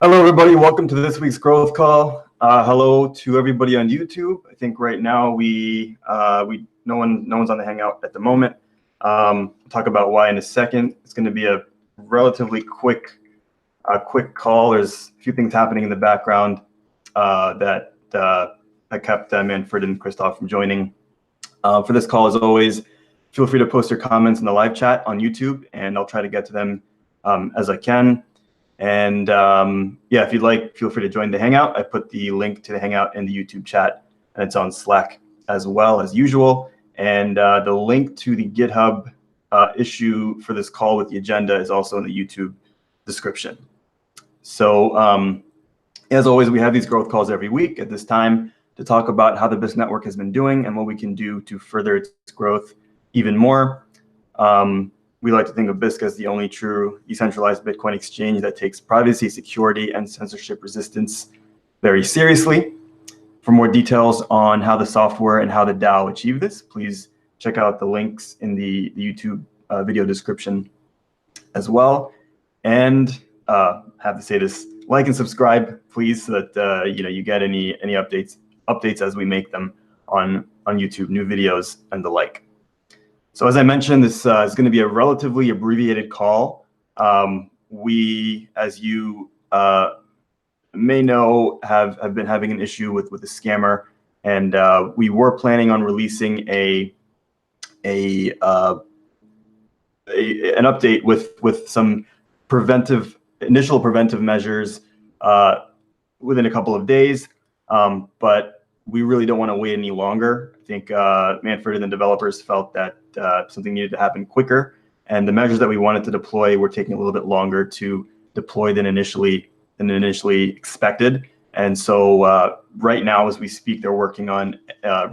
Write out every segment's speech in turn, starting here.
Hello, everybody. Welcome to this week's growth call. Hello to everybody on YouTube. I think right now no one's on the Hangout at the moment. I'll talk about why in a second. It's going to be a relatively quick call. There's a few things happening in the background that kept Manfred and Christoph from joining. For this call, as always, feel free to post your comments in the live chat on YouTube, and I'll try to get to them as I can. And yeah, if you'd like, feel free to join the Hangout. I put the link to the Hangout in the YouTube chat, and it's on Slack as well as usual. And the link to the GitHub issue for this call with the agenda is also in the YouTube description. So as always, we have these growth calls every week at this time to talk about how the Bisq network has been doing and what we can do to further its growth even more. We like to think of Bisq as the only true decentralized Bitcoin exchange that takes privacy, security, and censorship resistance very seriously. For more details on how the software and how the DAO achieve this, please check out the links in the YouTube video description as well. And have to say this: like and subscribe, please, so that you get any updates as we make them on YouTube, new videos and the like. So as I mentioned, this is going to be a relatively abbreviated call. We, as you may know, have been having an issue with the scammer, and we were planning on releasing an update with some initial preventive measures within a couple of days, but we really don't want to wait any longer. I think Manfred and the developers felt that something needed to happen quicker, and the measures that we wanted to deploy were taking a little bit longer to deploy than initially expected. And so right now, as we speak, they're working on a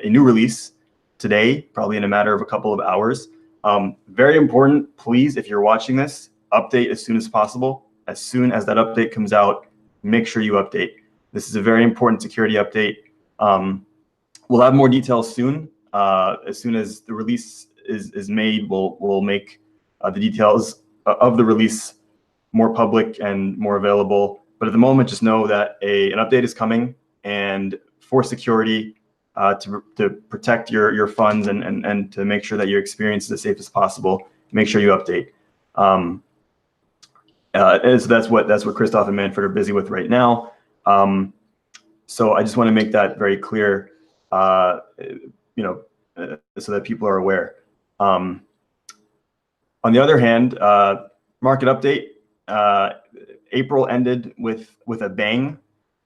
new release today, probably in a matter of a couple of hours. Very important, please, if you're watching this, update as soon as possible. As soon as that update comes out, make sure you update. This is a very important security update. We'll have more details soon. As soon as the release is made, we'll make the details of the release more public and more available. But at the moment, just know that an update is coming, and for security, to protect your funds and to make sure that your experience is as safe as possible, make sure you update. And so that's what Christoph and Manfred are busy with right now. So I just want to make that very clear, so that people are aware. On the other hand, market update, April ended with a bang.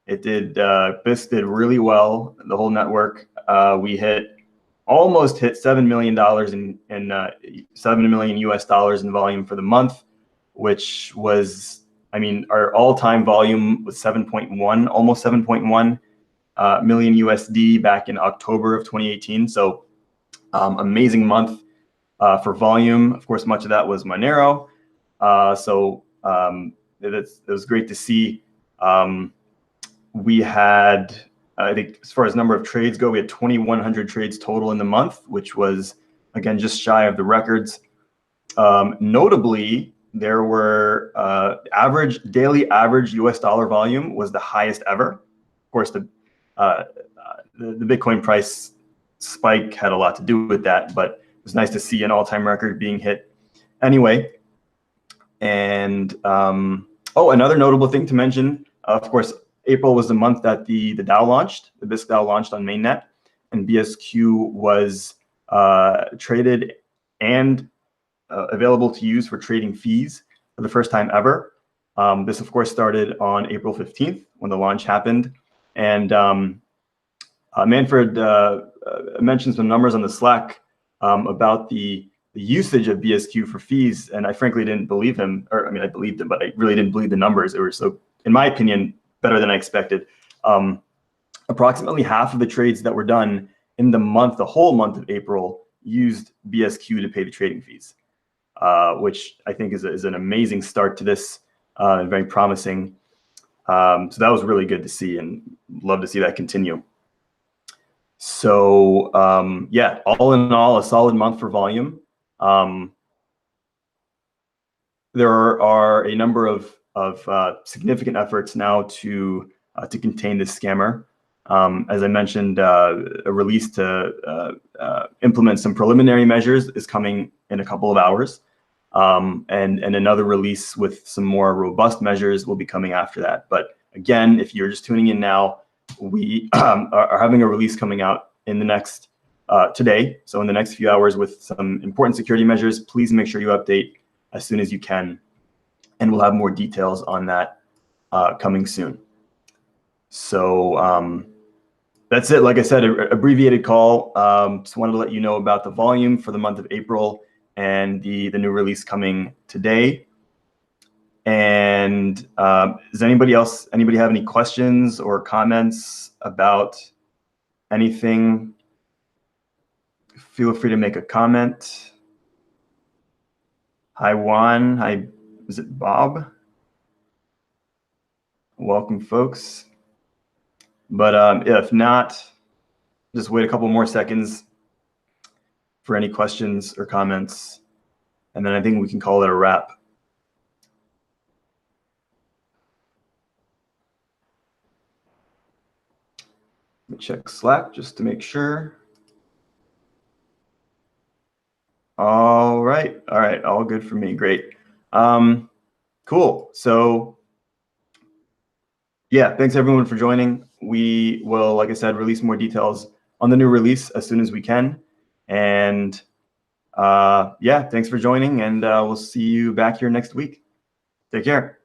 It did, Bisq did really well, the whole network. We almost hit $7 million $7 million US in volume for the month, which was, our all-time volume was 7.1, almost 7.1 million USD back in October of 2018. So amazing month for volume. Of course, much of that was Monero. It was great to see. We had, I think, as far as number of trades go, we had 2,100 trades total in the month, which was, again, just shy of the records. Notably, there were daily average US dollar volume was the highest ever. Of course, the Bitcoin price spike had a lot to do with that, but it was nice to see an all-time record being hit anyway. And another notable thing to mention, of course, April was the month that the DAO launched, the Bisq DAO launched on mainnet, and BSQ was traded and available to use for trading fees for the first time ever. This, of course, started on April 15th when the launch happened. And Manfred mentioned some numbers on the Slack about the usage of BSQ for fees, and I frankly didn't believe him. I believed him, but I really didn't believe the numbers. They were so, in my opinion, better than I expected. Approximately half of the trades that were done in the whole month of April, used BSQ to pay the trading fees. Which I think is an amazing start to this, and very promising. So that was really good to see, and love to see that continue. So yeah, all in all, a solid month for volume. There are a number of significant efforts now to contain this scammer. As I mentioned, a release to implement some preliminary measures is coming in a couple of hours. And another release with some more robust measures will be coming after that. But again, if you're just tuning in now, we are having a release coming out in the next today. So in the next few hours with some important security measures. Please make sure you update as soon as you can. And we'll have more details on that coming soon. So that's it. Like I said, an abbreviated call. Just wanted to let you know about the volume for the month of April and the new release coming today. And does anybody have any questions or comments about anything? Feel free to make a comment. Hi, Juan. Hi, is it Bob? Welcome, folks. But if not, just wait a couple more seconds for any questions or comments, and then I think we can call it a wrap. Let me check Slack just to make sure. All right, all good for me, great. Cool, so yeah, thanks everyone for joining. We will, like I said, release more details on the new release as soon as we can. And yeah, thanks for joining, and we'll see you back here next week. Take care.